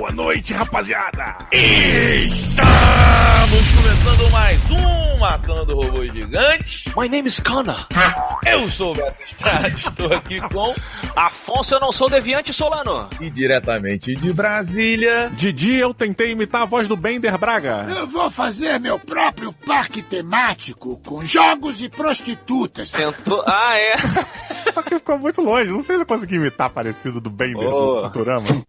Boa noite, rapaziada! Estamos começando mais um Matando Robôs Gigantes. My name is Connor. Eu sou o Beto Estrada, estou aqui com Afonso, eu não sou deviante, Solano. E diretamente de Brasília, Didi, eu tentei imitar a voz do Bender Braga. Eu vou fazer meu próprio parque temático com jogos e prostitutas. Tentou... Ah, é? Só que ficou muito longe, não sei se eu consegui imitar parecido do Bender do Futurama.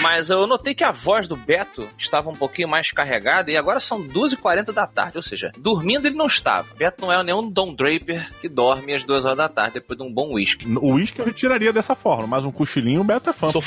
Mas eu notei que a voz do Beto estava um pouquinho mais carregada e agora são 2h40 da tarde, ou seja, dormindo ele não estava. Beto não é nenhum Don Draper que dorme às 2 horas da tarde depois de um bom whisky. O whisky eu retiraria dessa forma, mas um cochilinho o Beto é fã. Sou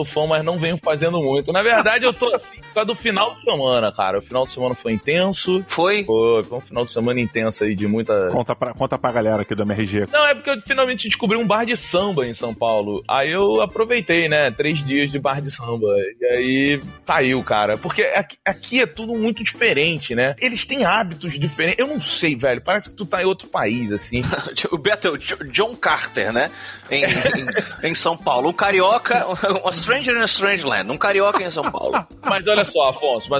fã, mas não venho fazendo muito. Na verdade, eu tô assim, por causa do final de semana, cara. O final de semana foi intenso. Foi um final de semana intenso aí de muita... Conta pra galera aqui do MRG. Não, é porque eu finalmente descobri um bar de samba em São Paulo. Aí eu aproveitei, né? 3 dias de bar de samba. E aí saiu, cara. Porque aqui é tudo muito diferente, né? Eles têm hábitos diferentes. Eu não sei, velho. Parece que tu tá em outro país, assim. O Beto é o John Carter, né? Em São Paulo. Um carioca, um stranger in a strange land. Um carioca em São Paulo. Mas olha só, Afonso,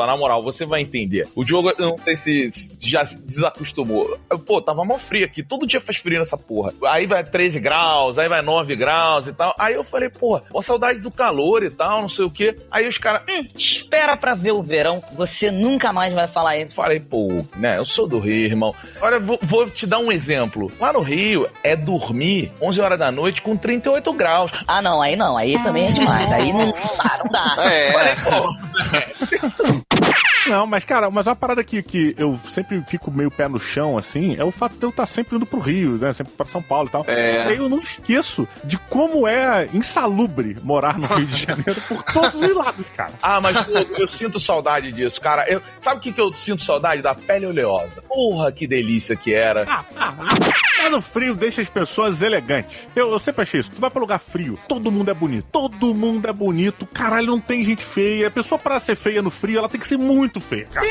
na moral, você vai entender. O Diogo, eu não sei se já se desacostumou. Pô, tava mó frio aqui. Todo dia faz frio nessa porra. Aí vai 13 graus, aí vai 9 graus e tal. Aí eu falei, pô, saudade do calor e tal, não sei o quê. Aí os caras... espera pra ver o verão. Você nunca mais vai falar isso. Falei, pô, né, eu sou do Rio, irmão. Olha, vou te dar um exemplo. Lá no Rio, é dormir 11 horas da noite com 38 graus. Ah, não. Aí também é demais. Aí não dá. É. Falei, pô... Não, mas cara, uma parada que eu sempre fico meio pé no chão, assim, é o fato de eu estar sempre indo pro Rio, né, sempre pra São Paulo e tal. É. E aí eu não esqueço de como é insalubre morar no Rio de Janeiro por todos os lados, cara. Ah, mas eu sinto saudade disso, cara. Sabe o que eu sinto saudade? Da pele oleosa. Porra, que delícia que era. Mas o frio deixa as pessoas elegantes. Eu sempre achei isso. Tu vai pra lugar frio, todo mundo é bonito. Todo mundo é bonito. Caralho, não tem gente feia. A pessoa, pra ser feia no frio, ela tem que ser muito feia, cara.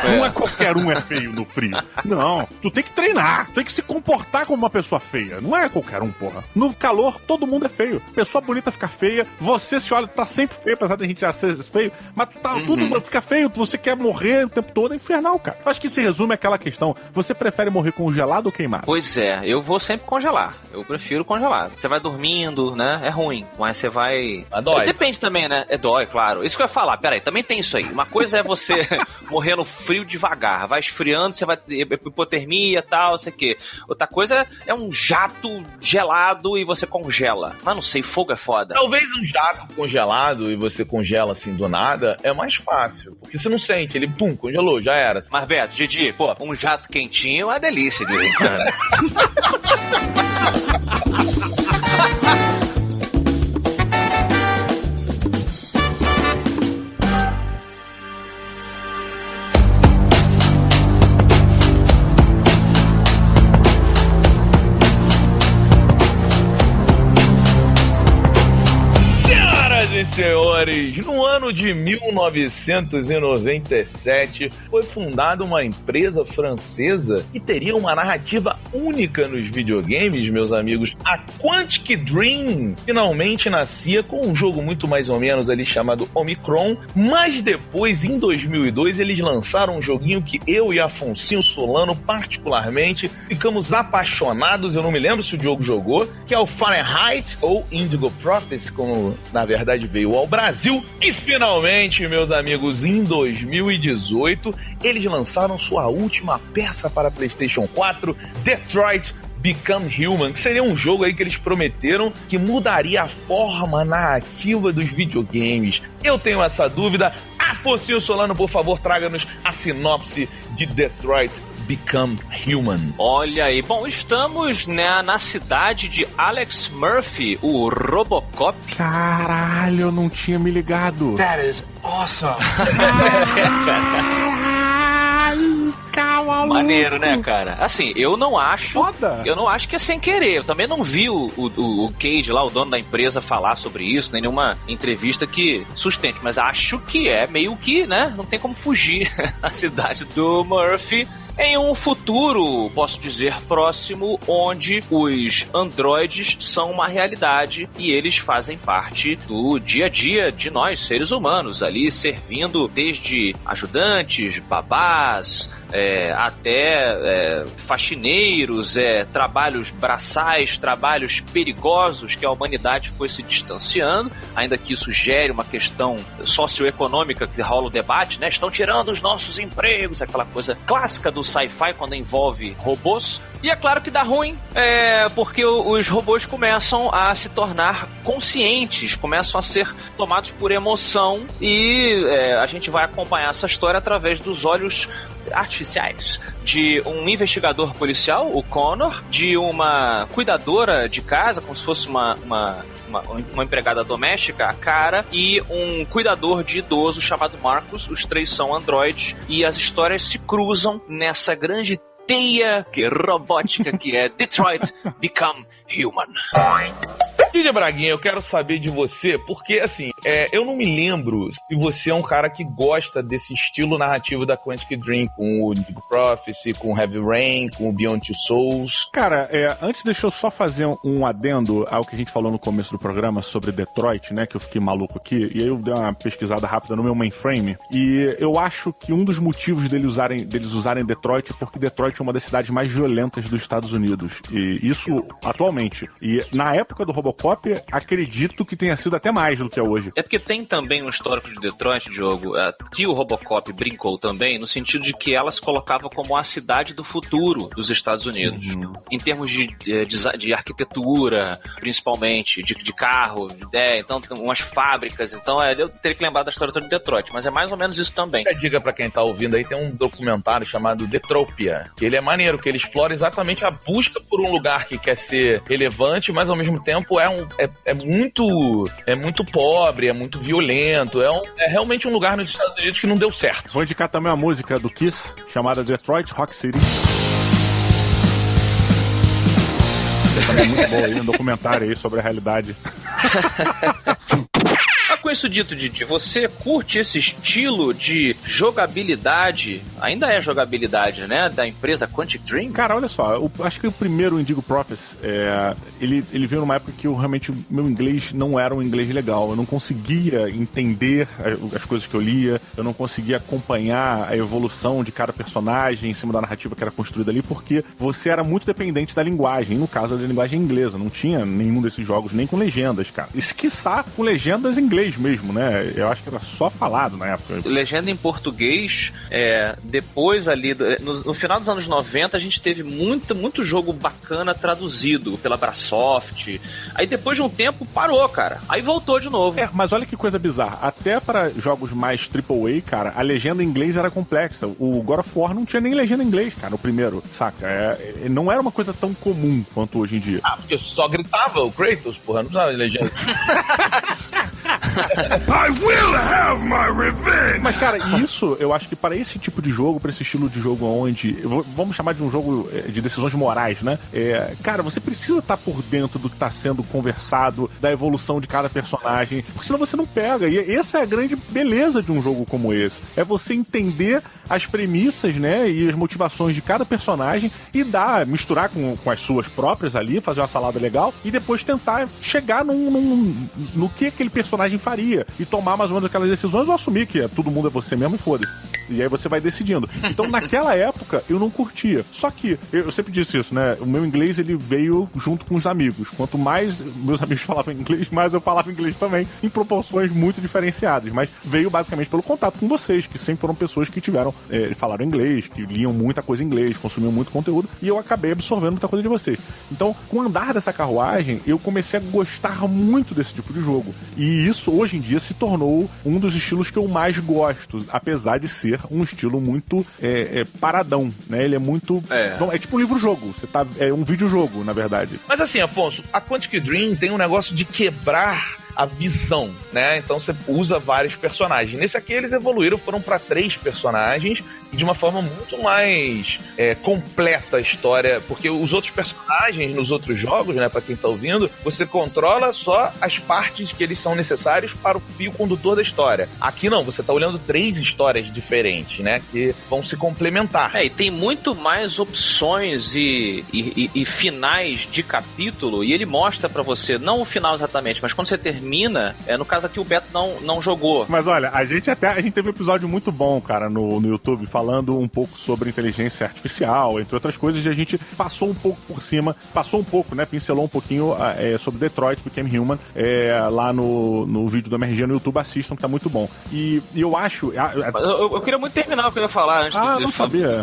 Não é qualquer um é feio no frio. Não, tu tem que treinar. Tu tem que se comportar como uma pessoa feia. Não é qualquer um, porra. No calor, todo mundo é feio. Pessoa bonita fica feia. Você se olha, tá sempre feio, apesar de a gente já ser feio. Mas tudo fica feio. Você quer morrer o tempo todo. É infernal, cara. Eu acho que se resume àquela questão. Você prefere morrer congelado ou queimado? Pois é, eu vou sempre congelar. Eu prefiro congelado. Você vai dormindo, né? É ruim. Mas você vai... Mas dói. Depende também, né? Dói, claro. Isso que eu ia falar. Peraí, também tem isso aí. Uma coisa é você morrer no frio devagar. Vai esfriando, você vai ter hipotermia e tal, sei o quê. Outra coisa é um jato gelado e você congela. Mas não sei, fogo é foda. Talvez um jato congelado e você congela assim do nada é mais fácil. Porque você não sente, ele pum, congelou, já era. Mas Beto, Didi, pô, um jato quentinho é uma delícia de vez em quando. Senhores, no ano de 1997 foi fundada uma empresa francesa que teria uma narrativa única nos videogames, meus amigos. A Quantic Dream finalmente nascia com um jogo muito mais ou menos ali chamado Omicron, mas depois, em 2002, eles lançaram um joguinho que eu e Afonso Solano, particularmente, ficamos apaixonados. Eu não me lembro se o Diogo jogou, que é o Fahrenheit ou Indigo Prophecy, como na verdade veio ao Brasil. E finalmente, meus amigos, em 2018 eles lançaram sua última peça para PlayStation 4, Detroit Become Human, que seria um jogo aí que eles prometeram que mudaria a forma narrativa dos videogames. Eu tenho essa dúvida. Afonso Solano, por favor, traga-nos a sinopse de Detroit Become Human. Olha aí, bom, estamos, né, na cidade de Alex Murphy, o Robocop. Caralho, eu não tinha me ligado. That is awesome. Caralho, maneiro, né, cara? Assim, eu não acho... Foda. Eu não acho que é sem querer. Eu também não vi o Cage lá, o dono da empresa, falar sobre isso, nem nenhuma entrevista que sustente. Mas acho que é meio que, né, não tem como fugir. A cidade do Murphy em um futuro, posso dizer, próximo, onde os androides são uma realidade e eles fazem parte do dia a dia de nós, seres humanos, ali servindo desde ajudantes, babás, até faxineiros, trabalhos braçais, trabalhos perigosos que a humanidade foi se distanciando, ainda que isso gere uma questão socioeconômica que rola o debate, né? Estão tirando os nossos empregos, aquela coisa clássica do sci-fi quando envolve robôs. E é claro que dá ruim, porque os robôs começam a se tornar conscientes, começam a ser tomados por emoção e a gente vai acompanhar essa história através dos olhos artificiais de um investigador policial, o Connor, de uma cuidadora de casa, como se fosse uma empregada doméstica, a Cara, e um cuidador de idoso chamado Marcus. Os três são androides e as histórias se cruzam nessa grande teia robótica que é Detroit Become Human. DJ Braguinha, eu quero saber de você, porque, assim, eu não me lembro se você é um cara que gosta desse estilo narrativo da Quantic Dream, com o Indigo Prophecy, com o Heavy Rain, com o Beyond Two Souls. Cara, antes deixa eu só fazer um adendo ao que a gente falou no começo do programa sobre Detroit, né, que eu fiquei maluco aqui, e aí eu dei uma pesquisada rápida no meu mainframe, e eu acho que um dos motivos deles usarem Detroit é porque Detroit é uma das cidades mais violentas dos Estados Unidos, e isso atualmente. E na época do Robocop, acredito que tenha sido até mais do que é hoje. É porque tem também um histórico de Detroit, Diogo, que o Robocop brincou também, no sentido de que ela se colocava como a cidade do futuro dos Estados Unidos. Em termos de arquitetura, principalmente, de carro, então umas fábricas. Então eu teria que lembrar da história toda de Detroit, mas é mais ou menos isso também. A dica pra quem tá ouvindo aí, tem um documentário chamado Detropia, que ele é maneiro, que ele explora exatamente a busca por um lugar que quer ser relevante, mas ao mesmo tempo é muito pobre, é muito violento, é realmente um lugar nos Estados Unidos que não deu certo. Vou indicar também a música do Kiss, chamada Detroit Rock City. É muito boa aí, um documentário aí sobre a realidade. Com isso dito, Didi, você curte esse estilo de jogabilidade, ainda é jogabilidade, né, da empresa Quantic Dream? Cara, olha só, eu acho que o primeiro Indigo Prophecy, ele veio numa época que meu inglês não era um inglês legal, eu não conseguia entender as coisas que eu lia, eu não conseguia acompanhar a evolução de cada personagem em cima da narrativa que era construída ali, porque você era muito dependente da linguagem, no caso da linguagem inglesa, não tinha nenhum desses jogos nem com legendas, cara. E quiçá com legendas em inglês mesmo, né? Eu acho que era só falado na época. Legenda em português, depois ali, no final dos anos 90, a gente teve muito jogo bacana traduzido pela Brasoft. Aí depois de um tempo, parou, cara. Aí voltou de novo. Mas olha que coisa bizarra. Até para jogos mais AAA, cara, a legenda em inglês era complexa. O God of War não tinha nem legenda em inglês, cara, o primeiro, saca? Não era uma coisa tão comum quanto hoje em dia. Porque só gritava o Kratos, porra, não precisava de legenda. I will have my revenge! Mas, cara, isso, eu acho que para esse tipo de jogo, para esse estilo de jogo onde... Vamos chamar de um jogo de decisões morais, né? Cara, você precisa estar por dentro do que está sendo conversado, da evolução de cada personagem, porque senão você não pega. E essa é a grande beleza de um jogo como esse. É você entender as premissas, né? E as motivações de cada personagem e misturar com as suas próprias ali, fazer uma salada legal e depois tentar chegar no que aquele personagem faria e tomar mais ou menos aquelas decisões ou assumir que todo mundo é você mesmo e foda-se. E aí você vai decidindo. Então, naquela época, eu não curtia. Só que, eu sempre disse isso, né? O meu inglês, ele veio junto com os amigos. Quanto mais meus amigos falavam inglês, mais eu falava inglês também, em proporções muito diferenciadas. Mas veio basicamente pelo contato com vocês, que sempre foram pessoas que falaram inglês, que liam muita coisa em inglês, consumiam muito conteúdo, e eu acabei absorvendo muita coisa de vocês. Então, com o andar dessa carruagem, eu comecei a gostar muito desse tipo de jogo. E isso, hoje em dia, se tornou um dos estilos que eu mais gosto, apesar de ser um estilo muito paradão, né? Ele é muito... É tipo um livro-jogo. É um videojogo, na verdade. Mas assim, Afonso, a Quantic Dream tem um negócio de quebrar a visão, né? Então você usa vários personagens. Nesse aqui eles evoluíram, foram para 3 personagens de uma forma muito mais completa a história, porque os outros personagens nos outros jogos, né, pra quem tá ouvindo, você controla só as partes que eles são necessários para o fio condutor da história. Aqui não, você tá olhando 3 histórias diferentes, né, que vão se complementar. E tem muito mais opções e finais de capítulo, e ele mostra pra você, não o final exatamente, mas quando você termina, no caso aqui o Beto não jogou. Mas olha, a gente teve um episódio muito bom, cara, no YouTube, falando um pouco sobre inteligência artificial, entre outras coisas, e a gente passou um pouco por cima, né, pincelou um pouquinho sobre Detroit Become Human, lá no vídeo do MRG no YouTube, assistam, que tá muito bom. E eu acho... Eu queria muito terminar o que eu ia falar antes de não sabia.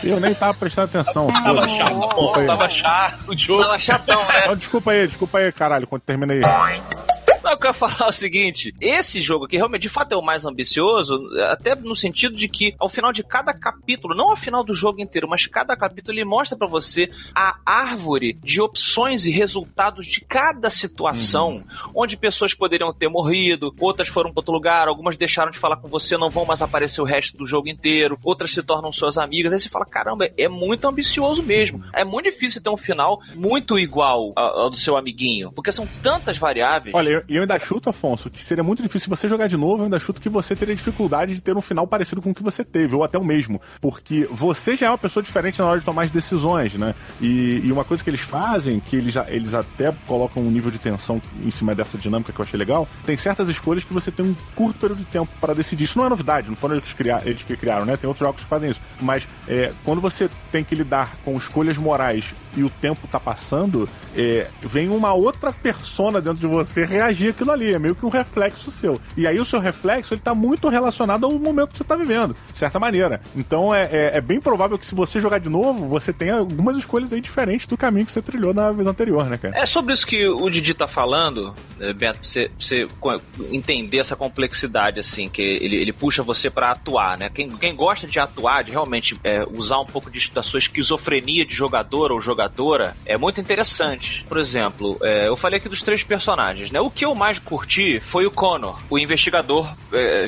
Eu nem tava prestando atenção. Tava chato o jogo. Tava chatão, né? Desculpa aí, caralho, quando terminei. Não, eu quero falar o seguinte, esse jogo aqui realmente, de fato, é o mais ambicioso, até no sentido de que ao final de cada capítulo, não ao final do jogo inteiro, mas cada capítulo ele mostra pra você a árvore de opções e resultados de cada situação, onde pessoas poderiam ter morrido, outras foram pra outro lugar, algumas deixaram de falar com você, não vão mais aparecer o resto do jogo inteiro, outras se tornam suas amigas, aí você fala, caramba, é muito ambicioso mesmo. É muito difícil ter um final muito igual ao do seu amiguinho, porque são tantas variáveis. Olha, eu ainda chuto, Afonso, que seria muito difícil você jogar de novo, eu ainda chuto que você teria dificuldade de ter um final parecido com o que você teve, ou até o mesmo, porque você já é uma pessoa diferente na hora de tomar as decisões, né? E uma coisa que eles fazem, que eles até colocam um nível de tensão em cima dessa dinâmica que eu achei legal, tem certas escolhas que você tem um curto período de tempo para decidir. Isso não é novidade, não foram eles que criaram, né? Tem outros jogos que fazem isso. Mas quando você tem que lidar com escolhas morais e o tempo tá passando, vem uma outra persona dentro de você reagir aquilo ali, é meio que um reflexo seu. E aí o seu reflexo, ele tá muito relacionado ao momento que você tá vivendo, de certa maneira. Então é bem provável que se você jogar de novo, você tenha algumas escolhas aí diferentes do caminho que você trilhou na vez anterior, né, cara? É sobre isso que o Didi tá falando, Beto, pra você entender essa complexidade, assim, que ele puxa você pra atuar, né? Quem gosta de atuar, de realmente usar um pouco da sua esquizofrenia de jogador ou jogadora, é muito interessante. Por exemplo, eu falei aqui dos 3 personagens, né? O que eu mais curti foi o Connor, o investigador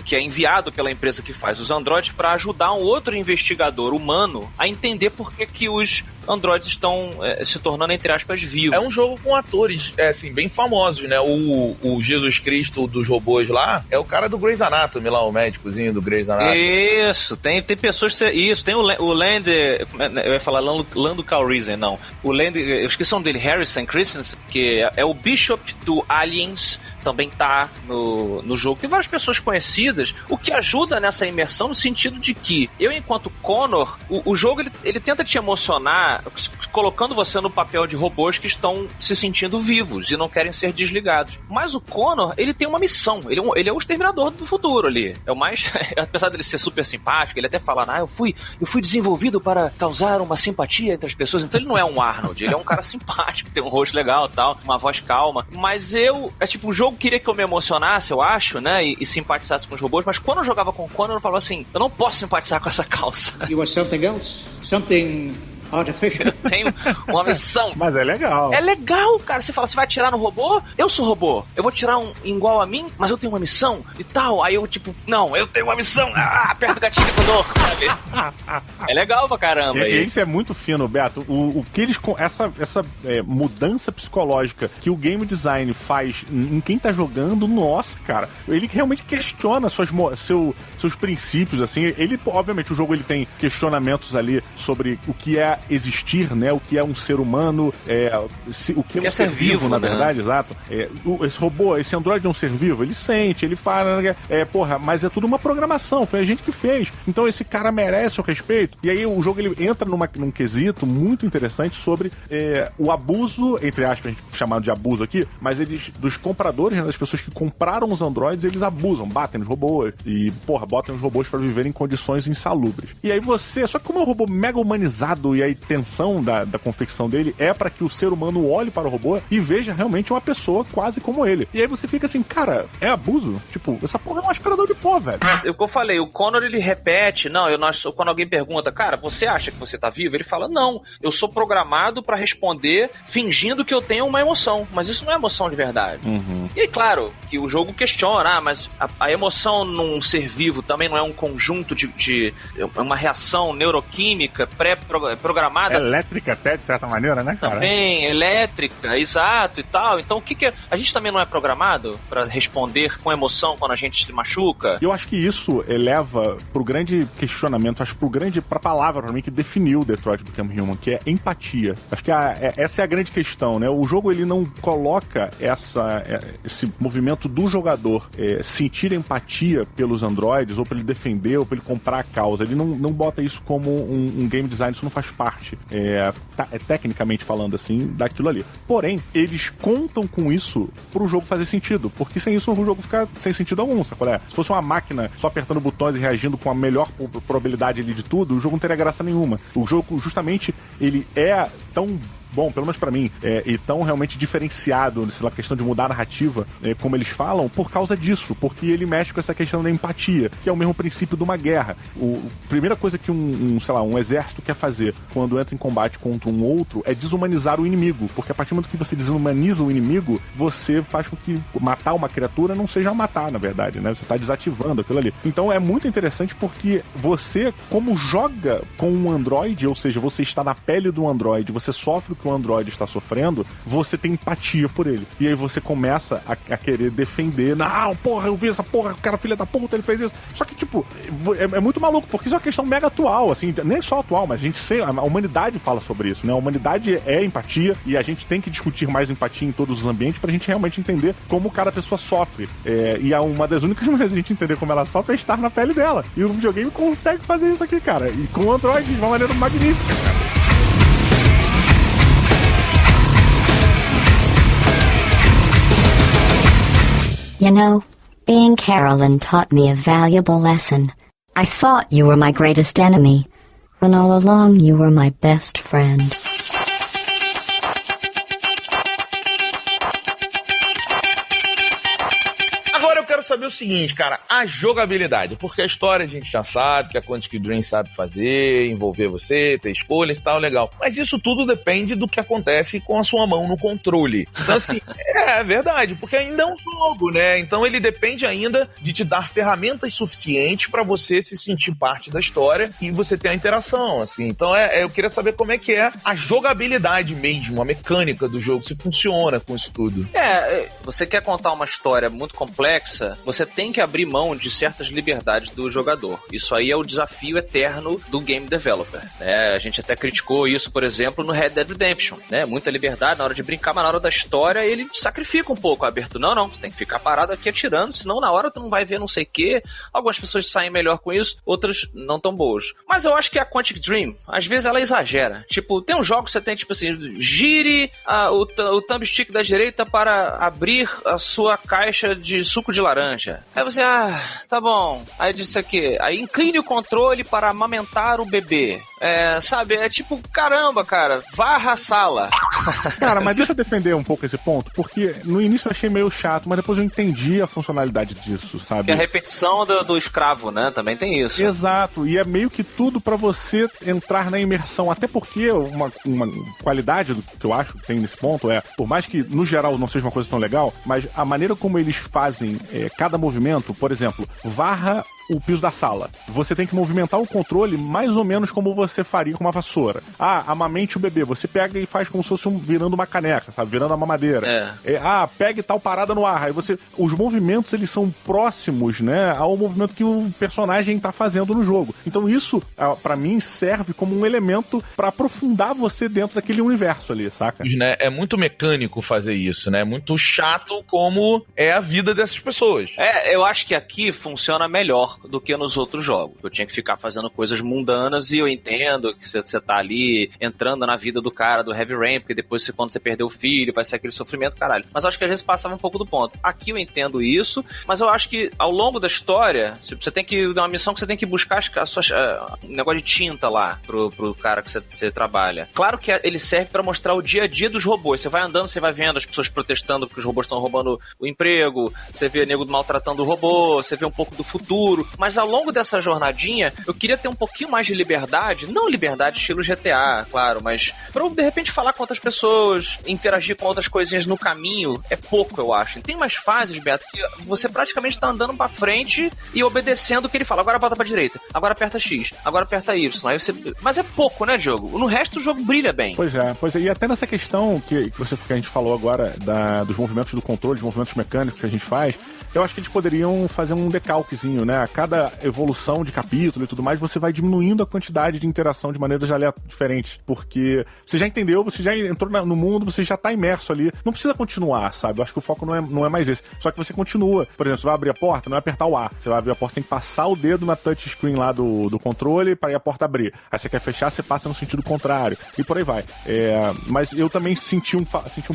que é enviado pela empresa que faz os androides para ajudar um outro investigador humano a entender por que os androides estão se tornando, entre aspas, vivos. É um jogo com atores, assim, bem famosos, né? O Jesus Cristo dos robôs lá é o cara do Grey's Anatomy lá, o médicozinho do Grey's Anatomy. Isso, tem pessoas... Isso, tem o Land... Eu ia falar Lando Calrissian, não. O Land... Eu esqueci o nome dele, Harrison Christensen, que é o Bishop do Aliens, também tá no jogo. Tem várias pessoas conhecidas, o que ajuda nessa imersão no sentido de que eu, enquanto Connor, o jogo ele tenta te emocionar colocando você no papel de robôs que estão se sentindo vivos e não querem ser desligados. Mas o Connor, ele tem uma missão. Ele é o exterminador do futuro ali. É o mais... Apesar dele ser super simpático, ele até fala, eu fui desenvolvido para causar uma simpatia entre as pessoas. Então ele não é um Arnold, ele é um cara simpático, tem um rosto legal e tal, uma voz calma. Mas o jogo queria que eu me emocionasse, eu acho, né, e simpatizasse com os robôs, mas quando eu jogava com o Connor, eu falava assim, eu não posso simpatizar com essa calça. You want something else? Something artificial. Eu tenho uma missão. Mas é legal. É legal, cara. Você fala, você vai atirar no robô? Eu sou robô. Eu vou tirar um igual a mim, mas eu tenho uma missão e tal. Aí eu, não, eu tenho uma missão. Aperta o gatilho com dor, sabe? É legal pra caramba. Isso é muito fino, Beto. O que eles... Essa mudança psicológica que o game design faz em quem tá jogando, nossa, cara. Ele realmente questiona seus princípios, assim. Ele, obviamente, o jogo ele tem questionamentos ali sobre o que é existir, né? O que é um ser humano, o que é um ser vivo, na verdade, exato. Esse robô, esse androide é um ser vivo, ele sente, ele fala, mas é tudo uma programação, foi a gente que fez. Então esse cara merece o respeito. E aí o jogo ele entra num quesito muito interessante sobre o abuso, entre aspas, chamado de abuso aqui, mas dos compradores, né, das pessoas que compraram os androides, eles abusam, batem nos robôs e, botam os robôs para viver em condições insalubres. E aí só que como é um robô mega humanizado e a intenção da confecção dele é para que o ser humano olhe para o robô e veja realmente uma pessoa quase como ele. E aí você fica assim, cara, é abuso? Tipo, essa porra é um aspirador de pó, velho. É o que eu falei, o Connor, ele repete, quando alguém pergunta, cara, você acha que você tá vivo? Ele fala, não, eu sou programado pra responder fingindo que eu tenho uma emoção, mas isso não é emoção de verdade. E aí, claro, que o jogo questiona, mas a emoção num ser vivo também não é um conjunto de uma reação neuroquímica pré-programada? Elétrica até, de certa maneira, né, cara? Também, elétrica, exato e tal. Então, a gente também não é programado pra responder com emoção quando a gente se machuca? Eu acho que isso leva pro grande questionamento, pra palavra pra mim que definiu Detroit Become Human, que é empatia. Acho que essa é a grande questão, né? O jogo, ele não coloca esse movimento do jogador sentir empatia pelos androides, ou pra ele defender, ou pra ele comprar a causa. Ele não bota isso como um game design, isso não faz parte, tecnicamente falando assim, daquilo ali. Porém, eles contam com isso pro jogo fazer sentido, porque sem isso o jogo fica sem sentido algum, sabe qual é? Se fosse uma máquina só apertando botões e reagindo com a melhor probabilidade ali de tudo, o jogo não teria graça nenhuma. O jogo, justamente, ele é tão bom, pelo menos pra mim, e tão realmente diferenciado na questão de mudar a narrativa, como eles falam, por causa disso, porque ele mexe com essa questão da empatia, que é o mesmo princípio de uma guerra. A primeira coisa que um exército quer fazer quando entra em combate contra um outro é desumanizar o inimigo, porque a partir do momento que você desumaniza o inimigo, você faz com que matar uma criatura não seja matar, na verdade, né? Você tá desativando aquilo ali. Então é muito interessante porque você, como joga com um androide, ou seja, você está na pele do androide, você sofre o que o androide está sofrendo, você tem empatia por ele. E aí você começa a querer defender. Não, porra, eu vi essa porra, o cara filha da puta, ele fez isso. Só que, tipo, é muito maluco, porque isso é uma questão mega atual, assim, nem só atual, mas a humanidade fala sobre isso, né? A humanidade é empatia e a gente tem que discutir mais empatia em todos os ambientes pra gente realmente entender como cada pessoa sofre. E uma das únicas maneiras de a gente entender como ela sofre é estar na pele dela. E o videogame consegue fazer isso aqui, cara. E com o Android de uma maneira magnífica, cara. You know, being Carolyn taught me a valuable lesson. I thought you were my greatest enemy, when all along you were my best friend. Agora eu quero saber o seguinte, cara, a jogabilidade, porque a história a gente já sabe, que a Quantic Dream sabe fazer, envolver você, ter escolhas e tal, legal. Mas isso tudo depende do que acontece com a sua mão no controle. Então, assim, é verdade, porque ainda é um jogo, né? Então ele depende ainda de te dar ferramentas suficientes pra você se sentir parte da história e você ter a interação, assim. Então eu queria saber como é que é a jogabilidade mesmo, a mecânica do jogo, se funciona com isso tudo. Você quer contar uma história muito complexa, você tem que abrir mão de certas liberdades do jogador. Isso aí é o desafio eterno do game developer, né? A gente até criticou isso, por exemplo, no Red Dead Redemption, né? Muita liberdade na hora de brincar, mas na hora da história ele sacrifica um pouco a abertura. Não, você tem que ficar parado aqui atirando, senão na hora tu não vai ver não sei o quê. Algumas pessoas saem melhor com isso, outras não tão boas. Mas eu acho que a Quantic Dream, às vezes ela exagera. Tipo, tem um jogo que você tem, tipo assim, gire o thumbstick da direita para abrir a sua caixa de suco de laranja. Aí você, tá bom. Aí disse aqui, aí incline o controle para amamentar o bebê. Sabe, é tipo, caramba, cara, varra a sala. Cara, mas deixa eu defender um pouco esse ponto, porque no início eu achei meio chato, mas depois eu entendi a funcionalidade disso, sabe? Que a repetição do escravo, né, também tem isso. Exato, e é meio que tudo pra você entrar na imersão, até porque uma qualidade do que eu acho que tem nesse ponto por mais que no geral não seja uma coisa tão legal, mas a maneira como eles fazem cada movimento, por exemplo, varra o piso da sala. Você tem que movimentar o controle mais ou menos como você faria com uma vassoura. Amamente o bebê. Você pega e faz como se fosse virando uma caneca, sabe? Virando uma mamadeira. Pegue tal parada no ar. Aí os movimentos, eles são próximos, né, ao movimento que o personagem tá fazendo no jogo. Então isso, pra mim, serve como um elemento pra aprofundar você dentro daquele universo ali, saca? É muito mecânico fazer isso, né? Muito chato como é a vida dessas pessoas. Eu acho que aqui funciona melhor. menor do que nos outros jogos. Eu tinha que ficar fazendo coisas mundanas e eu entendo que você tá ali entrando na vida do cara do Heavy Rain, porque depois quando você perder o filho vai ser aquele sofrimento, caralho. Mas eu acho que às vezes passava um pouco do ponto. Aqui eu entendo isso, mas eu acho que ao longo da história, você tem que dar uma missão que você tem que buscar um negócio de tinta lá pro cara que você trabalha. Claro que ele serve pra mostrar o dia a dia dos robôs. Você vai andando, você vai vendo as pessoas protestando porque os robôs estão roubando o emprego, você vê nego maltratando o robô, você vê um pouco do futuro, mas ao longo dessa jornadinha, eu queria ter um pouquinho mais de liberdade, não liberdade estilo GTA, claro, mas pra eu, de repente, falar com outras pessoas, interagir com outras coisinhas no caminho, é pouco, eu acho. Tem umas fases, Beto, que você praticamente tá andando pra frente e obedecendo o que ele fala. Agora bota pra direita, agora aperta X, agora aperta Y. Aí você... Mas é pouco, né, Diogo? No resto, o jogo brilha bem. Pois é. E até nessa questão que a gente falou agora dos movimentos do controle, dos movimentos mecânicos que a gente faz, eu acho que eles poderiam fazer um decalquezinho, né? A cada evolução de capítulo e tudo mais, você vai diminuindo a quantidade de interação de maneiras diferentes. Porque você já entendeu, você já entrou no mundo, você já tá imerso ali. Não precisa continuar, sabe? Eu acho que o foco não é mais esse. Só que você continua. Por exemplo, você vai abrir a porta, não é apertar o A. Você vai abrir a porta, tem que passar o dedo na touchscreen lá do controle para ir a porta abrir. Aí você quer fechar, você passa no sentido contrário. E por aí vai. Mas eu também senti um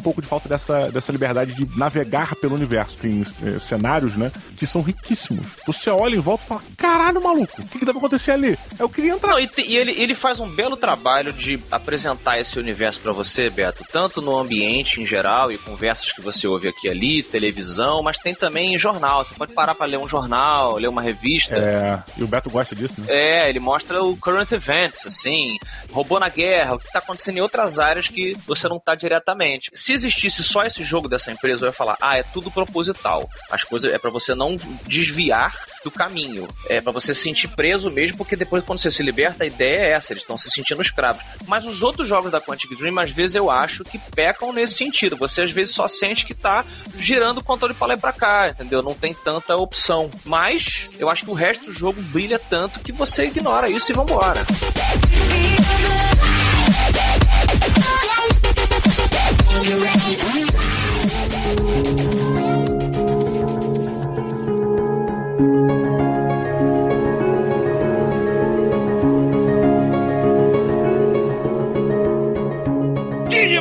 pouco de falta dessa liberdade de navegar pelo universo. Tem cenários, né, que são riquíssimos. Você olha em volta e fala, caralho, maluco, o que deve acontecer ali? Eu queria entrar. Não, e ele faz um belo trabalho de apresentar esse universo pra você, Beto, tanto no ambiente em geral e conversas que você ouve aqui e ali, televisão, mas tem também jornal. Você pode parar pra ler um jornal, ler uma revista. E o Beto gosta disso, né? Ele mostra o current events, assim, robô na guerra, o que tá acontecendo em outras áreas que você não tá diretamente. Se existisse só esse jogo dessa empresa, eu ia falar, é tudo proposital. As coisas é pra você não desviar do caminho. É pra você se sentir preso mesmo, porque depois quando você se liberta, a ideia é essa, eles estão se sentindo escravos. Mas os outros jogos da Quantic Dream, às vezes eu acho que pecam nesse sentido. Você às vezes só sente que tá girando o controle pra lá e pra cá, entendeu? Não tem tanta opção. Mas eu acho que o resto do jogo brilha tanto que você ignora isso e vambora.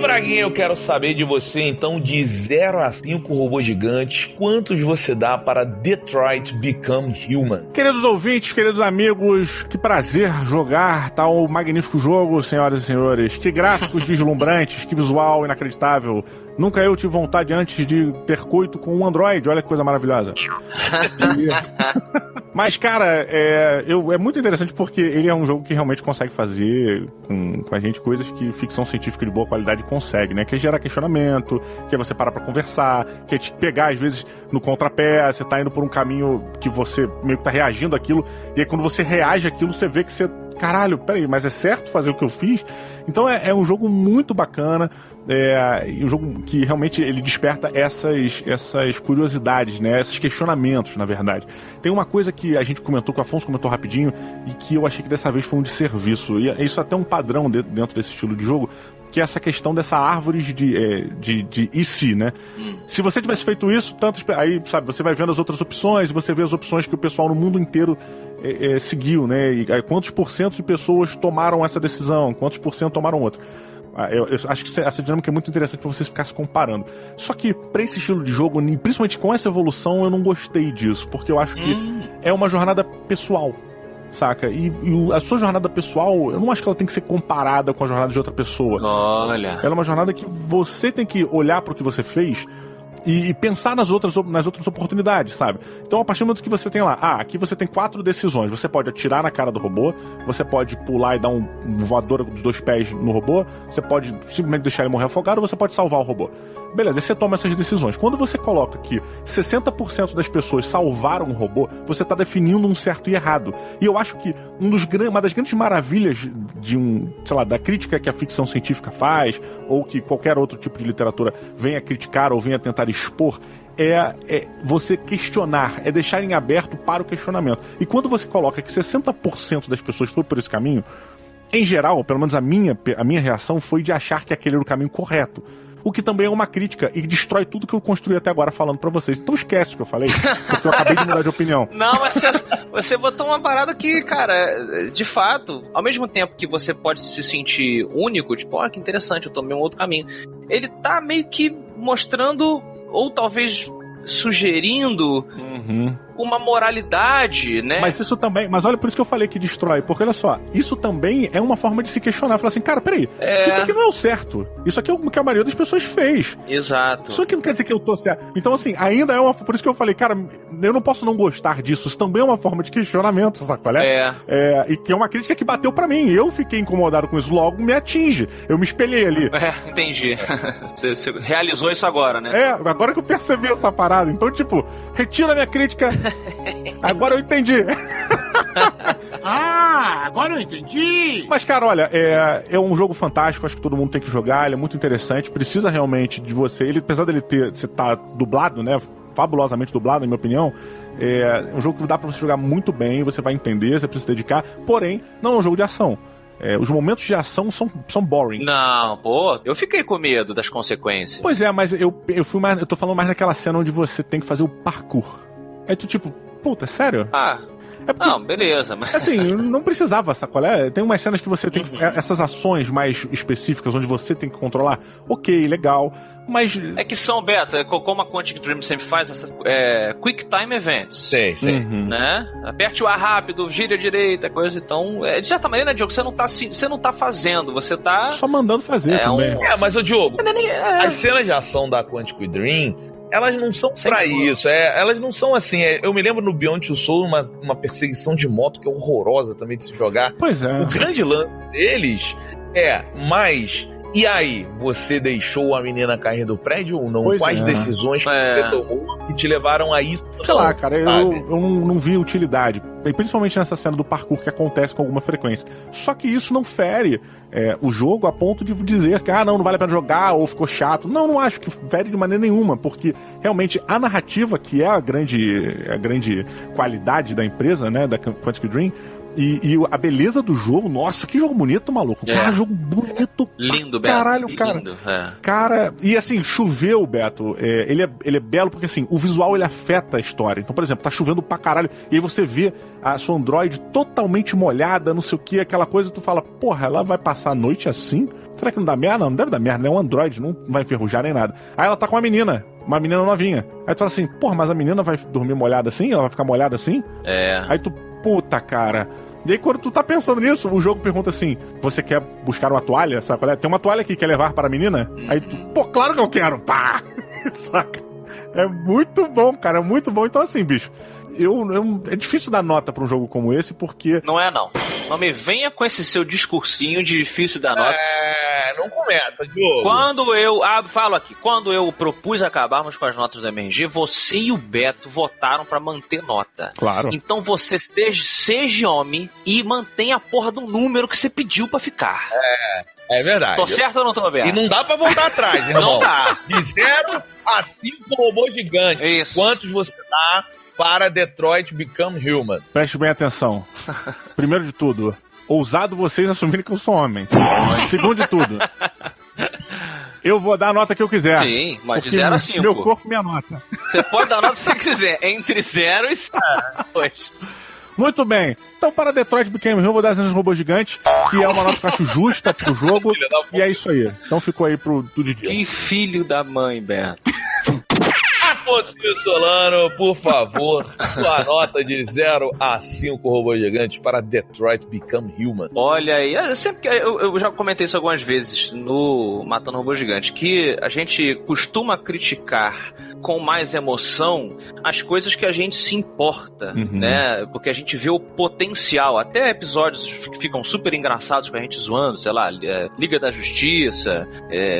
Braguinha, eu quero saber de você, então, de 0 a 5 robôs gigantes, quantos você dá para Detroit Become Human? Queridos ouvintes, queridos amigos, que prazer jogar tal magnífico jogo, senhoras e senhores. Que gráficos deslumbrantes, que visual inacreditável. Nunca eu tive vontade antes de ter coito com um Android, olha que coisa maravilhosa. Mas, cara, é muito interessante porque ele é um jogo que realmente consegue fazer com a gente coisas que ficção científica de boa qualidade consegue, né? Que é gerar questionamento, que é você parar pra conversar, que é te pegar, às vezes, no contrapé, você tá indo por um caminho que você meio que tá reagindo àquilo, e aí quando você reage àquilo, você vê que você... Caralho, peraí, mas é certo fazer o que eu fiz? Então é um jogo muito bacana, um jogo que realmente ele desperta essas curiosidades, né? Esses questionamentos, na verdade. Tem uma coisa que a gente comentou, que o Afonso comentou rapidinho, e que eu achei que dessa vez foi um desserviço, e isso é até um padrão dentro desse estilo de jogo, que é essa questão dessa árvore de e se, né? Se você tivesse feito isso, aí, sabe, você vai vendo as outras opções, você vê as opções que o pessoal no mundo inteiro seguiu, né? E aí, quantos por cento de pessoas tomaram essa decisão, quantos por cento tomaram outra. Eu acho que essa dinâmica é muito interessante pra você ficar se comparando. Só que pra esse estilo de jogo, principalmente com essa evolução, eu não gostei disso, porque eu acho que é uma jornada pessoal, saca? E a sua jornada pessoal, eu não acho que ela tem que ser comparada com a jornada de outra pessoa. Olha. Ela é uma jornada que você tem que olhar pro que você fez e pensar nas outras oportunidades, sabe? Então, a partir do momento que você tem lá, aqui você tem 4 decisões. Você pode atirar na cara do robô, você pode pular e dar um voador dos 2 pés no robô, você pode simplesmente deixar ele morrer afogado, ou você pode salvar o robô. Beleza, aí você toma essas decisões. Quando você coloca que 60% das pessoas salvaram o robô, você está definindo um certo e errado. E eu acho que uma das grandes maravilhas da crítica que a ficção científica faz, ou que qualquer outro tipo de literatura venha criticar ou venha tentar expor, é você questionar, é deixar em aberto para o questionamento. E quando você coloca que 60% das pessoas foi por esse caminho, em geral, pelo menos a minha reação foi de achar que aquele era o caminho correto. O que também é uma crítica e destrói tudo que eu construí até agora falando pra vocês. Então esquece o que eu falei, porque eu acabei de mudar de opinião. Não, mas você botou uma parada que, cara, de fato, ao mesmo tempo que você pode se sentir único, tipo, olha que interessante, eu tomei um outro caminho, ele tá meio que mostrando, ou talvez sugerindo uma moralidade, né? Mas isso também, mas olha, por isso que eu falei que destrói, porque olha só, isso também é uma forma de se questionar, falar assim, cara, peraí, isso aqui não é o certo, isso aqui é o que a maioria das pessoas fez. Exato. Isso aqui não quer dizer que eu tô certo. Então assim, ainda é uma, por isso que eu falei, cara, eu não posso não gostar disso, isso também é uma forma de questionamento, sabe qual é? E que é uma crítica que bateu pra mim, eu fiquei incomodado com isso, logo me atinge, eu me espelhei ali. Entendi. Você realizou isso agora, né? Agora que eu percebi essa parada, então tipo, retira a minha crítica. Agora eu entendi. Agora eu entendi. Mas, cara, olha, é um jogo fantástico, acho que todo mundo tem que jogar, ele é muito interessante, precisa realmente de você. Ele, apesar dele você tá dublado, né? Fabulosamente dublado, na minha opinião. É um jogo que dá pra você jogar muito bem, você vai entender, você precisa se dedicar, porém, não é um jogo de ação. Os momentos de ação são boring. Não, pô, eu fiquei com medo das consequências. Pois é, mas eu tô falando mais naquela cena onde você tem que fazer o parkour. Aí tu tipo, puta, sério? Não, beleza, mas... Assim, não precisava, sacolé? Tem umas cenas que você tem que... Essas ações mais específicas, onde você tem que controlar, ok, legal, mas... É que são, Beto, como a Quantic Dream sempre faz, essas quick time events. Sim. Né? Aperte o A rápido, gire à direita, coisa, então... de certa maneira, Diogo, você não tá fazendo, você tá... Só mandando fazer também. Mas, ô Diogo, as cenas de ação da Quantic Dream... Elas não são pra isso, elas não são assim. Eu me lembro no Beyond Two Souls uma perseguição de moto que é horrorosa também de se jogar. Pois é. O grande lance deles mas e aí, você deixou a menina cair do prédio ou não? Quais decisões que você tomou que te levaram a isso? Sei lá, cara, eu não vi utilidade. Principalmente nessa cena do parkour que acontece com alguma frequência. Só que isso não fere o jogo a ponto de dizer que não vale a pena jogar ou ficou chato. Não acho que fere de maneira nenhuma, porque realmente a narrativa, que é a grande qualidade da empresa, né, da Quantic Dream, e a beleza do jogo, nossa, que jogo bonito, maluco. Cara, jogo bonito. Lindo, Beto. Caralho, cara. Lindo, Cara, e assim, choveu, Beto. Ele é belo porque assim, o visual ele afeta a história. Então, por exemplo, tá chovendo pra caralho, e aí você vê a sua Android totalmente molhada, não sei o que, aquela coisa, tu fala, porra, ela vai passar a noite assim? Será que não dá merda? Não deve dar merda, né? É um Android, não vai enferrujar nem nada. Aí ela tá com uma menina novinha. Aí tu fala assim, porra, mas a menina vai dormir molhada assim? Ela vai ficar molhada assim? Aí tu, puta, cara. E aí quando tu tá pensando nisso, o jogo pergunta assim, você quer buscar uma toalha? Sabe? Tem uma toalha que quer levar para a menina? Aí tu, pô, claro que eu quero, pá! Saca? É muito bom, cara, é muito bom. Então assim, bicho, é difícil dar nota pra um jogo como esse, porque... Não é, não. Não me venha com esse seu discursinho de difícil dar nota. Não começa, Diogo. Quando eu propus acabarmos com as notas do MRG, você e o Beto votaram pra manter nota. Claro. Então você seja homem e mantenha a porra do número que você pediu pra ficar. É verdade. Tô certo ou não tô, Beto? E não dá pra voltar atrás, irmão. Não dá. De 0 a 5 robôs gigantes. Isso. Quantos você dá para Detroit Become Human? Preste bem atenção. Primeiro de tudo, ousado vocês assumirem que eu sou homem. Segundo de tudo, eu vou dar a nota que eu quiser. Sim, mas de 0 a 5. Meu corpo, minha nota. Você pode dar a nota que você quiser, entre 0 e 5. Muito bem. Então, para Detroit Become Human, eu vou dar as robôs gigantes, que é uma nota que eu acho justa pro jogo. E é isso aí. Então ficou aí pro Didi. Que filho da mãe, Beto. Afonso Solano, por favor, sua nota de 0 a 5 robôs gigantes para Detroit Become Human. Olha aí, sempre que eu já comentei isso algumas vezes no Matando Robô Gigante, que a gente costuma criticar com mais emoção as coisas que a gente se importa, né? Porque a gente vê o potencial. Até episódios que ficam super engraçados com a gente zoando, sei lá, Liga da Justiça,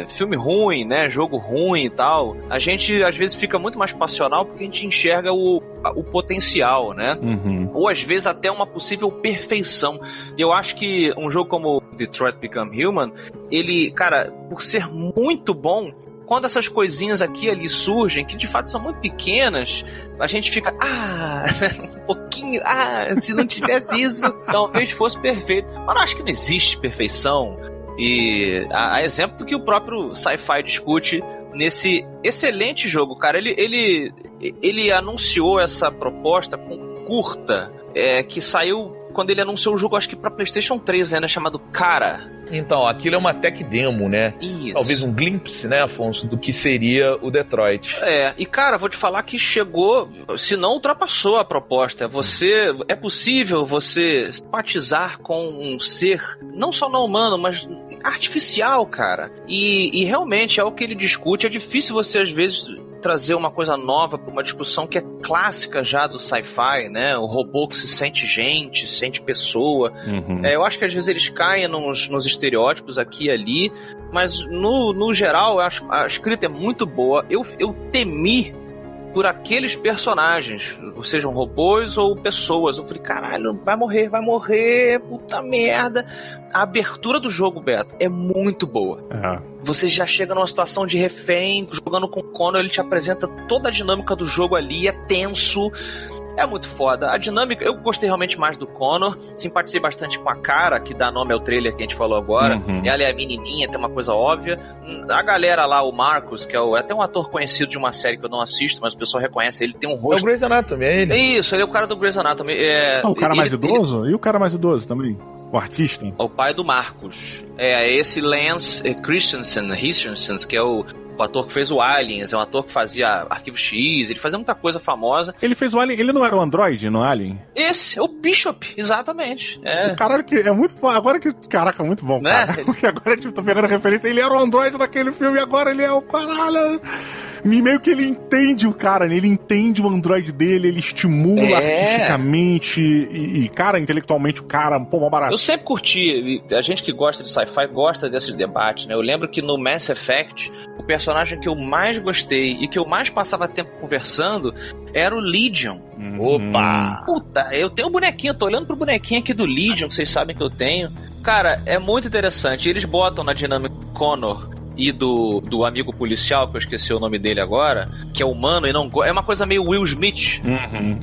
filme ruim, né? Jogo ruim e tal. A gente às vezes fica muito mais passional porque a gente enxerga o potencial, né? Ou às vezes até uma possível perfeição. E eu acho que um jogo como Detroit Become Human, ele, cara, por ser muito bom, quando essas coisinhas aqui e ali surgem, que de fato são muito pequenas, a gente fica, um pouquinho, se não tivesse isso, talvez fosse perfeito. Mas eu acho que não existe perfeição. E a exemplo do que o próprio Sci-Fi discute nesse excelente jogo, cara. Ele anunciou essa proposta com curta, que saiu quando ele anunciou o jogo, acho que pra PlayStation 3, né, chamado Cara. Então, aquilo é uma tech demo, né? Isso. Talvez um glimpse, né, Afonso, do que seria o Detroit. E cara, vou te falar que chegou, se não ultrapassou a proposta. É possível você simpatizar com um ser, não só não humano, mas artificial, cara. E realmente é o que ele discute. É difícil você, às vezes, trazer uma coisa nova para uma discussão que é clássica já do sci-fi, né? O robô que se sente gente, sente pessoa. Uhum. Eu acho que às vezes eles caem nos estereótipos aqui e ali, mas no geral a escrita é muito boa. Eu temi por aqueles personagens, sejam robôs ou pessoas. Eu falei, caralho, vai morrer, puta merda. A abertura do jogo, Beto, é muito boa. Você já chega numa situação de refém, jogando com o Connor, ele te apresenta toda a dinâmica do jogo ali, é tenso. É muito foda. A dinâmica, eu gostei realmente mais do Connor, simpatizei bastante com a Cara, que dá nome ao trailer que a gente falou agora. Uhum. Ela é a menininha, tem uma coisa óbvia. A galera lá, o Marcus, que é até um ator conhecido de uma série que eu não assisto, mas o pessoal reconhece, ele tem um rosto... É o Grey's Anatomy, é ele? Isso, ele é o cara do Grey's Anatomy. O cara mais idoso? E o cara mais idoso também? O artista? O pai do Marcus. Esse Lance Christensen, que é o ator que fez o Aliens, é um ator que fazia Arquivo X, ele fazia muita coisa famosa. Ele fez o Alien, ele não era o Android no Alien? Esse, o Bishop, exatamente. Caralho, que é muito foda. Agora que, caraca, muito bom, né? Cara. Porque agora, tipo, tô pegando referência, ele era o Android daquele filme e agora ele é o caralho. Meio que ele entende o cara, né? Ele entende o Android dele, ele estimula artisticamente e, cara, intelectualmente o cara, pô, mó barato. Eu sempre curti, a gente que gosta de sci-fi gosta desses debates, né? Eu lembro que no Mass Effect, o personagem que eu mais gostei e que eu mais passava tempo conversando era o Legion. Opa! Puta, eu tenho um bonequinho, tô olhando pro bonequinho aqui do Legion, que vocês sabem que eu tenho. Cara, é muito interessante. Eles botam na dinâmica Connor e do amigo policial, que eu esqueci o nome dele agora, que é humano e não é uma coisa meio Will Smith.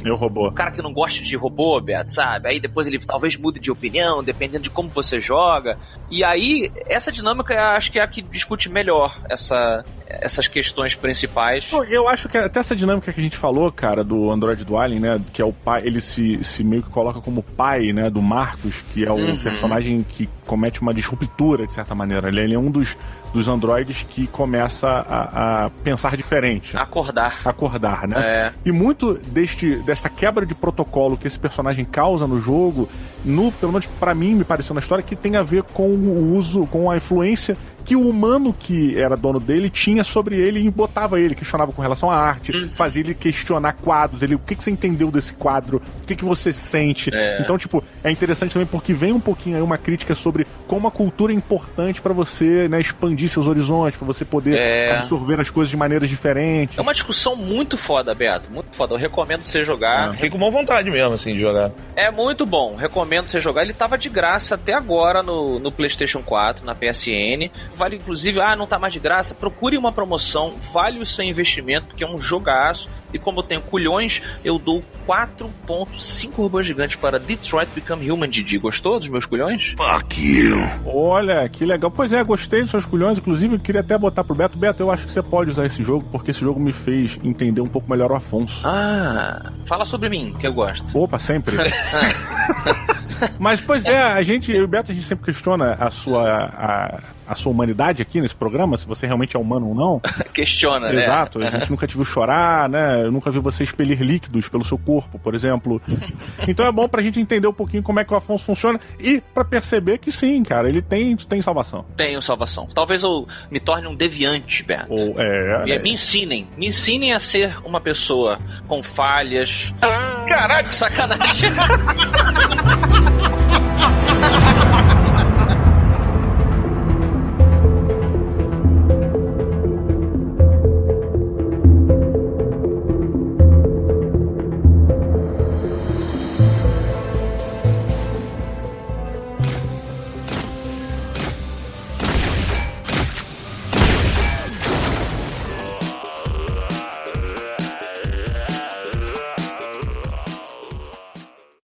Eu robô. O cara que não gosta de robô, Beto, sabe? Aí depois ele talvez mude de opinião, dependendo de como você joga. E aí, essa dinâmica acho que é a que discute melhor essas questões principais. Eu acho que até essa dinâmica que a gente falou, cara, do Android do Alien, né, que é o pai, ele se meio que coloca como pai, né, do Marcos, que é o personagem que comete uma disruptura, de certa maneira. Ele é um dos androides que começa a pensar diferente. Acordar, né? E muito desta quebra de protocolo que esse personagem causa no jogo, pelo menos pra mim, me pareceu na história, que tem a ver com o uso, com a influência que o humano que era dono dele tinha sobre ele e botava ele, questionava com relação à arte, fazia ele questionar quadros, o que você entendeu desse quadro, o que você sente. Então, tipo, é interessante também porque vem um pouquinho aí uma crítica sobre como a cultura é importante pra você, né, expandir seus horizontes, pra você poder absorver as coisas de maneiras diferentes. É uma discussão muito foda, Beto, muito foda. Eu recomendo você jogar. Fiquei com uma vontade mesmo, assim, de jogar. É muito bom, recomendo você jogar. Ele tava de graça até agora no PlayStation 4, na PSN. Vale, inclusive, não tá mais de graça, procure uma promoção, vale o seu investimento, porque é um jogaço. E como eu tenho culhões, eu dou 4.5 robôs gigantes para Detroit Become Human, Didi. Gostou dos meus culhões? Fuck you! Olha, que legal. Pois é, gostei dos seus culhões. Inclusive, eu queria até botar pro Beto. Beto, eu acho que você pode usar esse jogo, porque esse jogo me fez entender um pouco melhor o Afonso. Fala sobre mim, que eu gosto. Opa, sempre. Mas, pois é, eu e o Beto, a gente sempre questiona a sua humanidade aqui nesse programa, se você realmente é humano ou não. Questiona, né? Exato, a gente nunca te viu chorar, né? Eu nunca vi você expelir líquidos pelo seu corpo, por exemplo. Então é bom pra gente entender um pouquinho como é que o Afonso funciona e pra perceber que sim, cara, ele tem salvação. Tenho salvação. Talvez eu me torne um deviante, Beto. Me ensinem a ser uma pessoa com falhas. Caralho, sacanagem.